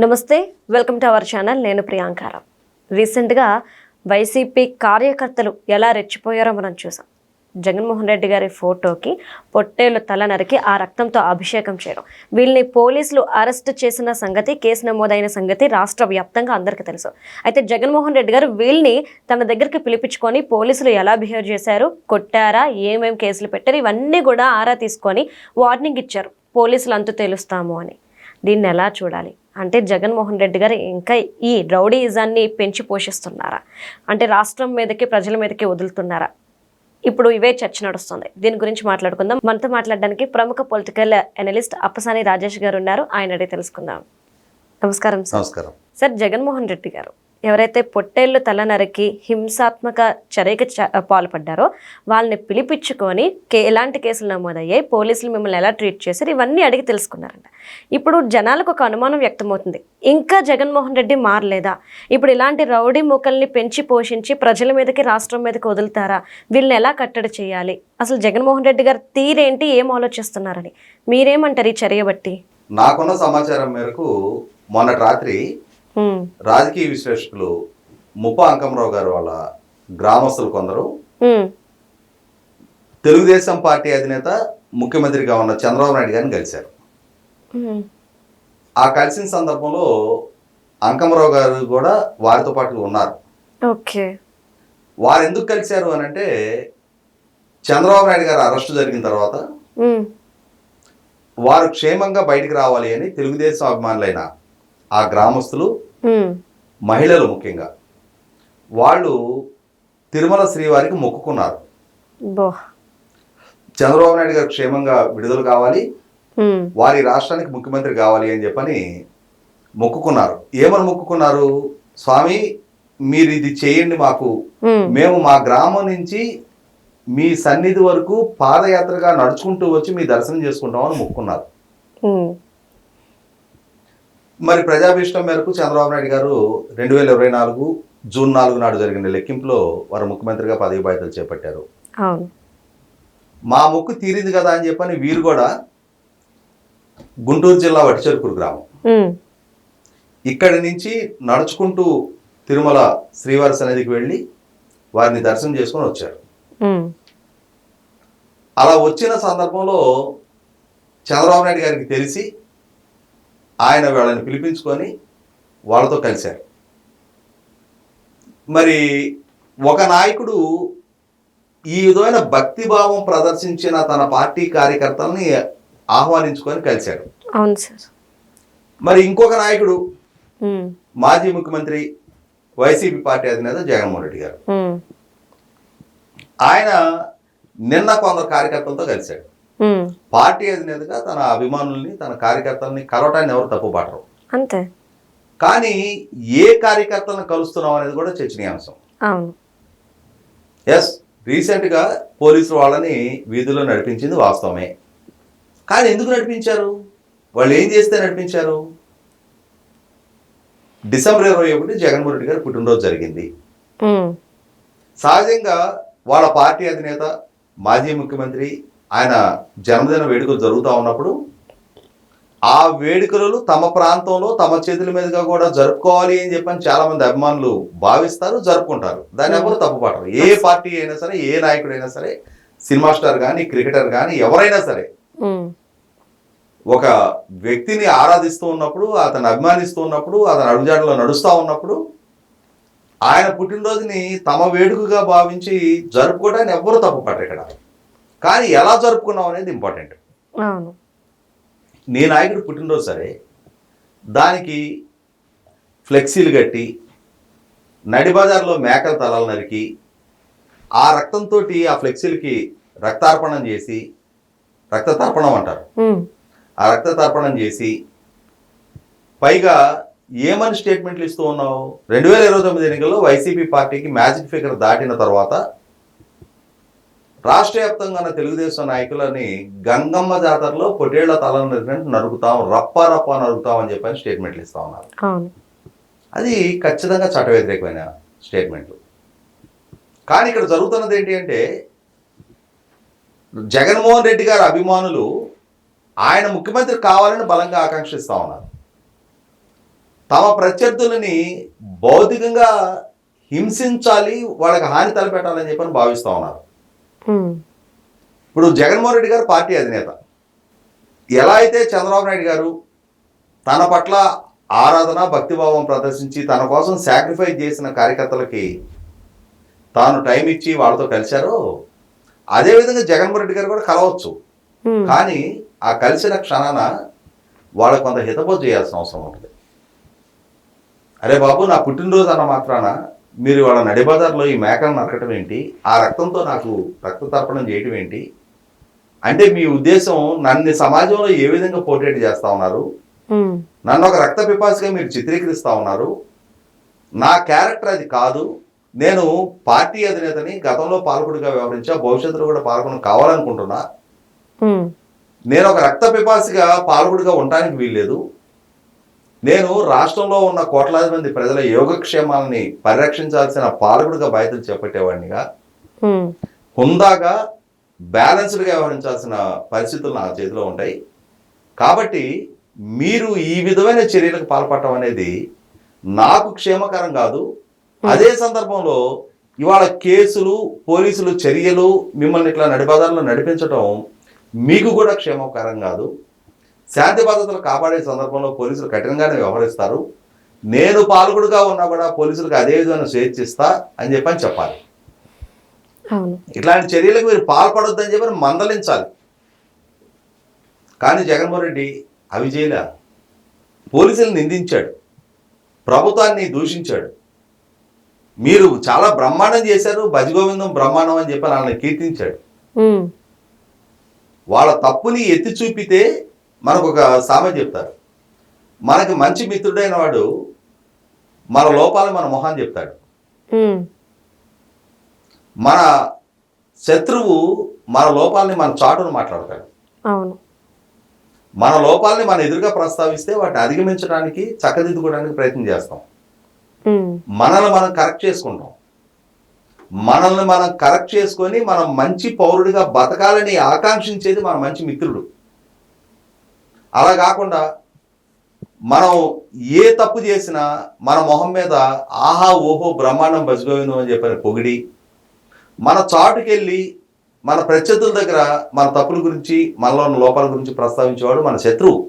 నమస్తే, welcome to our channel. నేను ప్రియాంకారావు. రీసెంట్గా వైసీపీ కార్యకర్తలు ఎలా రెచ్చిపోయారో మనం చూసాం. జగన్మోహన్ రెడ్డి గారి ఫోటోకి పొట్టేలు తల నరికి ఆ రక్తంతో అభిషేకం చేయడం, వీళ్ళని పోలీసులు అరెస్ట్ చేసిన సంగతి, కేసు నమోదైన సంగతి రాష్ట్ర వ్యాప్తంగా అందరికీ తెలుసు. అయితే జగన్మోహన్ రెడ్డి గారు వీళ్ళని తన దగ్గరికి పిలిపించుకొని పోలీసులు ఎలా బిహేవ్ చేశారు, కొట్టారా, ఏమేం కేసులు పెట్టారు, ఇవన్నీ కూడా ఆరా తీసుకొని వార్నింగ్ ఇచ్చారు, పోలీసులు అంతు తేలుస్తాము అని. దీన్ని ఎలా చూడాలి అంటే, జగన్మోహన్ రెడ్డి గారు ఇంకా ఈ రౌడీయిజాన్ని పెంచి పోషిస్తున్నారా, అంటే రాష్ట్రం మీదకి ప్రజల మీదకి వదులుతున్నారా? ఇప్పుడు ఇవే చర్చ నడుస్తుంది. దీని గురించి మాట్లాడుకుందాం. మనతో మాట్లాడడానికి ప్రముఖ పొలిటికల్ అనలిస్ట్ అప్పసాని రాజేష్ గారు ఉన్నారు. ఆయన అడిగి తెలుసుకుందాం. నమస్కారం సార్. నమస్కారం సార్, జగన్మోహన్ రెడ్డి గారు ఎవరైతే పొట్టేళ్లు తల నరికి హింసాత్మక చర్యకి పాల్పడ్డారో వాళ్ళని పిలిపించుకొని ఎలాంటి కేసులు నమోదయ్యాయి, పోలీసులు మిమ్మల్ని ఎలా ట్రీట్ చేశారు, ఇవన్నీ అడిగి తెలుసుకున్నారంట. ఇప్పుడు జనాలకు ఒక అనుమానం వ్యక్తమవుతుంది, ఇంకా జగన్మోహన్ రెడ్డి మారలేదా? ఇప్పుడు ఇలాంటి రౌడీ మూకల్ని పెంచి పోషించి ప్రజల మీదకి రాష్ట్రం మీదకి వదులుతారా? వీళ్ళని ఎలా కట్టడి చేయాలి? అసలు జగన్మోహన్ రెడ్డి గారు తీరేంటి, ఏం ఆలోచిస్తున్నారని మీరేమంటారు ఈ చర్య బట్టి? నాకున్న సమాచారం మేరకు మొన్నటి రాత్రి రాజకీయ విశ్లేషకులు ముప్ప అంకమరావు గారు వాళ్ళ గ్రామస్తులు కొందరు తెలుగుదేశం పార్టీ అధినేత ముఖ్యమంత్రిగా ఉన్న చంద్రబాబు నాయుడు గారిని కలిశారు. ఆ కలిసిన సందర్భంలో అంకమరావు గారు కూడా వారితో పాటు ఉన్నారు. వారు ఎందుకు కలిశారు అని అంటే, చంద్రబాబు నాయుడు గారు అరెస్టు జరిగిన తర్వాత వారు క్షేమంగా బయటికి రావాలి అని తెలుగుదేశం అభిమానులైన ఆ గ్రామస్తులు, మహిళలు ముఖ్యంగా, వాళ్ళు తిరుమల శ్రీవారికి మొక్కుకున్నారు. చంద్రబాబు నాయుడు గారు క్షేమంగా విడుదల కావాలి, వారి రాష్ట్రానికి ముఖ్యమంత్రి కావాలి అని చెప్పని మొక్కుకున్నారు. ఏమని మొక్కుకున్నారు? స్వామి, మీరు ఇది చేయండి మాకు, మేము మా గ్రామం నుంచి మీ సన్నిధి వరకు పాదయాత్రగా నడుచుకుంటూ వచ్చి మీ దర్శనం చేసుకుంటామని మొక్కుకున్నారు. మరి ప్రజాభీష్టం మేరకు చంద్రబాబు నాయుడు గారు 2024 జూన్ 4 నాడు జరిగిన లెక్కింపులో వారు ముఖ్యమంత్రిగా పదవి బాధ్యతలు చేపట్టారు. మా మొక్కు తీరింది కదా అని చెప్పని వీరు కూడా గుంటూరు జిల్లా వటిచెరుకూరు గ్రామం, ఇక్కడి నుంచి నడుచుకుంటూ తిరుమల శ్రీవారి సన్నిధికి వెళ్ళి వారిని దర్శనం చేసుకొని వచ్చారు. అలా వచ్చిన సందర్భంలో చంద్రబాబు నాయుడు గారికి తెలిసి ఆయన వాళ్ళని పిలిపించుకొని వాళ్ళతో కలిశారు. మరి ఒక నాయకుడు ఈ విధమైన భక్తిభావం ప్రదర్శించిన తన పార్టీ కార్యకర్తల్ని ఆహ్వానించుకొని కలిశాడు. అవును సార్. మరి ఇంకొక నాయకుడు మాజీ ముఖ్యమంత్రి వైసీపీ పార్టీ అధినేత జగన్మోహన్ రెడ్డి గారు, ఆయన నిన్న కొందరు కార్యకర్తలతో కలిశాడు. పార్టీ అధినేతగా తన అభిమానుల్ని, తన కార్యకర్తల్ని కలవటాన్ని ఎవరు తప్పుపట్టరు. అంతే. కానీ ఏ కార్యకర్తలను కలుస్తున్నాం అనేది కూడా చర్చనీయాంశం. ఎస్, రీసెంట్గా పోలీసులు వాళ్ళని వీధుల్లో నడిపించింది వాస్తవమే. కానీ ఎందుకు నడిపించారు? వాళ్ళు ఏం చేస్తే నడిపించారు? డిసెంబర్ 21 జగన్మోహన్ రెడ్డి గారి పుట్టినరోజు జరిగింది. సహజంగా వాళ్ళ పార్టీ అధినేత, మాజీ ముఖ్యమంత్రి, ఆయన జన్మదిన వేడుకలు జరుగుతూ ఉన్నప్పుడు ఆ వేడుకలు తమ ప్రాంతంలో తమ చేతుల మీదుగా కూడా జరుపుకోవాలి అని చెప్పని చాలా మంది అభిమానులు భావిస్తారు, జరుపుకుంటారు. దాన్ని ఎవరు తప్పుపట్టరు. ఏ పార్టీ అయినా సరే, ఏ నాయకుడైనా సరే, సినిమా స్టార్ కానీ, క్రికెటర్ కానీ, ఎవరైనా సరే, ఒక వ్యక్తిని ఆరాధిస్తూ ఉన్నప్పుడు, అతను అభిమానిస్తూ ఉన్నప్పుడు, అతను అడుగుజాడలో నడుస్తూ ఉన్నప్పుడు ఆయన పుట్టినరోజుని తమ వేడుకగా భావించి జరుపుకోవడానికి ఎవరు తప్పుపట్టరు ఇక్కడ. కానీ ఎలా జరుపుకున్నాం అనేది ఇంపార్టెంట్. నీ నాయకుడు పుట్టినరోజు సరే, దానికి ఫ్లెక్సీలు కట్టి, నడి బజార్లో మేకల తలలు నరికి, ఆ రక్తంతో ఆ ఫ్లెక్సీలకి రక్తార్పణం చేసి, రక్త తర్పణం అంటారు, ఆ రక్త తర్పణం చేసి, పైగా ఏమని స్టేట్మెంట్లు ఇస్తూ ఉన్నావు? 2029 ఎన్నికల్లో వైసీపీ పార్టీకి మ్యాజిక్ ఫిగర్ దాటిన తర్వాత రాష్ట్ర వ్యాప్తంగా ఉన్న తెలుగుదేశం నాయకులని గంగమ్మ జాతరలో పొట్టేళ్ల తలను నరుకుతాం, రప్ప నరుకుతాం అని చెప్పని స్టేట్మెంట్లు ఇస్తా ఉన్నారు. అది ఖచ్చితంగా చట్ట వ్యతిరేకమైన స్టేట్మెంట్లు. కానీ ఇక్కడ జరుగుతున్నది ఏంటి అంటే, జగన్మోహన్ రెడ్డి గారి అభిమానులు ఆయన ముఖ్యమంత్రి కావాలని బలంగా ఆకాంక్షిస్తూ ఉన్నారు. తమ ప్రత్యర్థులని భౌతికంగా హింసించాలి, వాళ్ళకి హాని తలపెట్టాలని చెప్పని భావిస్తూ ఉన్నారు. ఇప్పుడు జగన్మోహన్ రెడ్డి గారు పార్టీ అధినేత. ఎలా అయితే చంద్రబాబు నాయుడు గారు తన పట్ల ఆరాధన భక్తిభావం ప్రదర్శించి తన కోసం సాక్రిఫైస్ చేసిన కార్యకర్తలకి తాను టైం ఇచ్చి వాళ్ళతో కలిశారో, అదేవిధంగా జగన్మోహన్ రెడ్డి గారు కూడా కలవచ్చు. కానీ ఆ కలిసిన క్షణాన వాళ్ళకు కొంత హితబోధ చేయాల్సిన అవసరం ఉంటుంది. అరే బాబు, నా పుట్టినరోజు అన్న మాత్రాన మీరు వాళ్ళ నడిబజార్లో ఈ మేకను నరకటం ఏంటి, ఆ రక్తంతో నాకు రక్త తర్పణం చేయటం ఏంటి అంటే మీ ఉద్దేశం నన్ను సమాజంలో ఏ విధంగా పోర్ట్రేట్ చేస్తా ఉన్నారు, నన్ను ఒక రక్త పిపాసిగా మీరు చిత్రీకరిస్తా ఉన్నారు. నా క్యారెక్టర్ అది కాదు. నేను పార్టీ అధినేతని, గతంలో పాలకుడిగా వ్యవహరించా, భవిష్యత్తులో కూడా పాలకుడు కావాలనుకుంటున్నా. నేను ఒక రక్త పిపాసిగా పాలకుడిగా ఉండడానికి వీల్లేదు. నేను రాష్ట్రంలో ఉన్న కోట్లాది మంది ప్రజల యోగక్షేమాలని పరిరక్షించాల్సిన పాలకుడిగా బాధ్యతలు చేపట్టేవాడినిగా, హుందాగా బ్యాలెన్స్డ్గా వ్యవహరించాల్సిన పరిస్థితులు నా చేతిలో ఉంటాయి. కాబట్టి మీరు ఈ విధమైన చర్యలకు పాల్పడటం అనేది నాకు క్షేమకరం కాదు. అదే సందర్భంలో ఇవాళ కేసులు, పోలీసులు చర్యలు, మిమ్మల్ని ఇట్లా నడిబజార్లో నడిపించడం మీకు కూడా క్షేమకరం కాదు. శాంతి భద్రతలు కాపాడే సందర్భంలో పోలీసులు కఠినంగానే వ్యవహరిస్తారు. నేను పాలకుడుగా ఉన్నా కూడా పోలీసులకు అదే విధమైన స్వేచ్ఛ ఇస్తా అని చెప్పాలి. ఇట్లాంటి చర్యలకు మీరు పాల్పడొద్దని చెప్పని మందలించాలి. కానీ జగన్మోహన్ రెడ్డి అవి చేయలే. పోలీసులను నిందించాడు, ప్రభుత్వాన్ని దూషించాడు. మీరు చాలా బ్రహ్మాండం చేశారు, భజగోవిందం బ్రహ్మాండం అని చెప్పి వాళ్ళని కీర్తించాడు. వాళ్ళ తప్పుని ఎత్తి చూపితే మనకు ఒక సామెత చెప్తారు, మనకి మంచి మిత్రుడైన వాడు మన లోపాలు మన మొహాన్ని చెప్తాడు, మన శత్రువు మన లోపాలని మన చాటును మాట్లాడతాడు. మన లోపాలని మన ఎదురుగా ప్రస్తావిస్తే వాటిని అధిగమించడానికి, చక్కదిద్దుకోవడానికి ప్రయత్నం చేస్తాం. మనల్ని మనం కరెక్ట్ చేసుకుంటాం. మనల్ని మనం కరెక్ట్ చేసుకొని మనం మంచి పౌరుడిగా బతకాలని ఆకాంక్షించేది మన మంచి మిత్రుడు. అలా కాకుండా మనం ఏ తప్పు చేసినా మన మొహం మీద ఆహా ఓహో బ్రహ్మాండం భజగోవిందం అని చెప్పని పొగిడి, మన చాటుకెళ్ళి మన ప్రత్యర్థుల దగ్గర మన తప్పుల గురించి, మనలో ఉన్న లోపాల గురించి ప్రస్తావించేవాడు మన శత్రువు.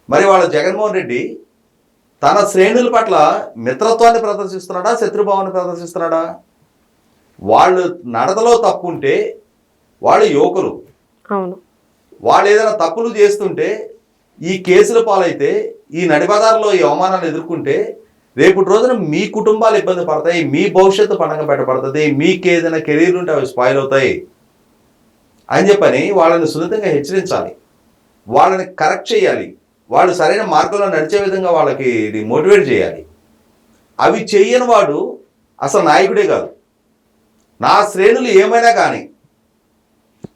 మరి వాళ్ళ జగన్మోహన్ రెడ్డి తన శ్రేణుల పట్ల మిత్రత్వాన్ని ప్రదర్శిస్తున్నాడా, శత్రుభావాన్ని ప్రదర్శిస్తున్నాడా? వాళ్ళు నడతలో తప్పు ఉంటే వాళ్ళు యువకులు, వాళ్ళు ఏదైనా తప్పులు చేస్తుంటే ఈ కేసుల పాలైతే, ఈ నడిబజార్లో ఈ అవమానాలు ఎదుర్కొంటే రేపటి రోజున మీ కుటుంబాలు ఇబ్బంది పడతాయి, మీ భవిష్యత్తు పండగ పెట్టబడుతుంది, మీకు ఏదైనా కెరీర్ ఉంటే అవి స్పాయిల్ అవుతాయి అని చెప్పని వాళ్ళని సున్నితంగా హెచ్చరించాలి, వాళ్ళని కరెక్ట్ చేయాలి, వాళ్ళు సరైన మార్గంలో నడిచే విధంగా వాళ్ళకి మోటివేట్ చేయాలి. అవి చెయ్యని వాడు అసలు నాయకుడే కాదు. నా శ్రేణులు ఏమైనా కానీ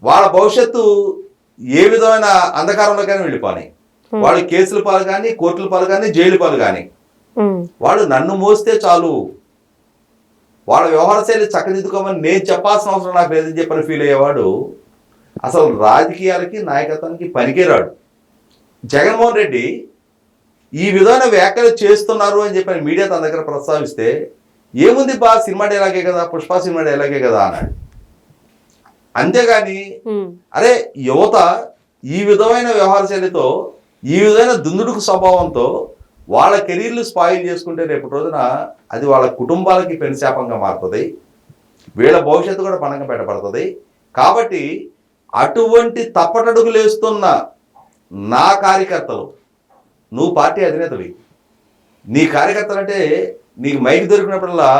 వాళ్ళ భవిష్యత్తు ఏ విధమైన అంధకారంలోకైనా వెళ్ళిపోయి, వాళ్ళు కేసుల పాలు కానీ, కోర్టుల పాలు కానీ, జైలు పాలు కానీ, వాళ్ళు నన్ను మోస్తే చాలు, వాళ్ళ వ్యవహార శైలి చక్కదిద్దుకోమని నేను చెప్పాల్సిన అవసరం నాకు లేదని చెప్పని ఫీల్ అయ్యేవాడు అసలు రాజకీయాలకి, నాయకత్వానికి పనికిరాడు. జగన్మోహన్ రెడ్డి ఈ విధమైన వ్యాఖ్యలు చేస్తున్నారు అని చెప్పని మీడియా తన దగ్గర ప్రస్తావిస్తే, ఏముంది బా సినిమా డైలాగే కదా, పుష్ప సినిమా డైలాగే కదా అన్నాడు. అంతేగాని అరే యువత ఈ విధమైన వ్యవహార శైలితో, ఈ విధమైన దుందుడుకు స్వభావంతో వాళ్ళ కెరీర్లు స్పాయిల్ చేసుకుంటే రేపటి రోజున అది వాళ్ళ కుటుంబాలకి పెనుశాపంగా మారుతుంది, వీళ్ళ భవిష్యత్తు కూడా పణంగా పెట్టబడుతుంది. కాబట్టి అటువంటి తప్పటడుగులు వేస్తున్న నా కార్యకర్తలు, నువ్వు పార్టీ అధినేతవి, నీ కార్యకర్తలు అంటే నీకు మైకి దొరికినప్పుడల్లా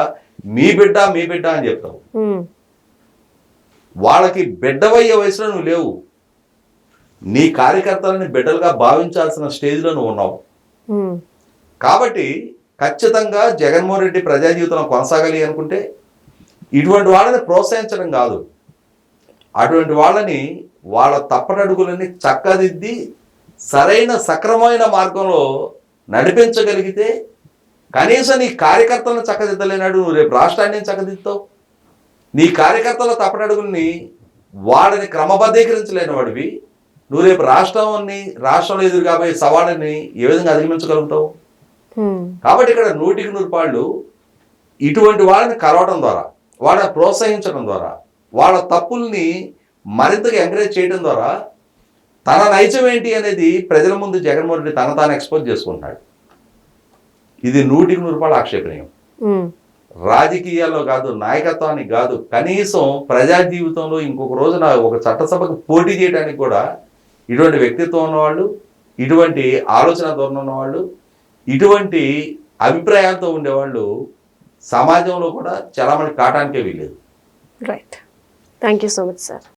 మీ బిడ్డ మీ బిడ్డ అని చెప్తావు. వాళ్ళకి బిడ్డవయ్యే వయసులో నువ్వు లేవు. నీ కార్యకర్తలని బిడ్డలుగా భావించాల్సిన స్టేజ్లో నువ్వు ఉన్నావు. కాబట్టి ఖచ్చితంగా జగన్మోహన్ రెడ్డి ప్రజా జీవితంలో కొనసాగాలి అనుకుంటే ఇటువంటి వాళ్ళని ప్రోత్సహించడం కాదు, అటువంటి వాళ్ళని వాళ్ళ తప్పటడుగులని చక్కదిద్ది సరైన సక్రమమైన మార్గంలో నడిపించగలిగితే, కనీసం నీ కార్యకర్తలను చక్కదిద్దలేనాడు నువ్వు రేపు రాష్ట్రాన్ని చక్కదిద్దుతావు. నీ కార్యకర్తల తప్పటడుగుల్ని వాళ్ళని క్రమబద్ధీకరించలేని వాడివి, నువ్వు రేపు రాష్ట్రంలో ఎదురు కాబోయే సవాళ్ళని ఏ విధంగా అధిగమించగలుగుతావు? కాబట్టి ఇక్కడ 100% ఇటువంటి వాళ్ళని కలవడం ద్వారా, వాళ్ళని ప్రోత్సహించడం ద్వారా, వాళ్ళ తప్పుల్ని మరింతగా ఎంకరేజ్ చేయడం ద్వారా తన నైజం ఏంటి అనేది ప్రజల ముందు జగన్మోహన్ రెడ్డి తాను ఎక్స్పోజ్ చేసుకుంటున్నాడు. ఇది 100% ఆక్షేపణీయం. రాజకీయాల్లో కాదు, నాయకత్వానికి కాదు, కనీసం ప్రజా జీవితంలో ఇంకొక రోజున ఒక చట్టసభకు పోటీ చేయడానికి కూడా ఇటువంటి వ్యక్తిత్వం ఉన్నవాళ్ళు, ఇటువంటి ఆలోచన ధోరణి ఉన్నవాళ్ళు, ఇటువంటి అభిప్రాయాలతో ఉండేవాళ్ళు సమాజంలో కూడా చాలా మంది కాటానికే వీలేదు. Right. Thank you so much sir.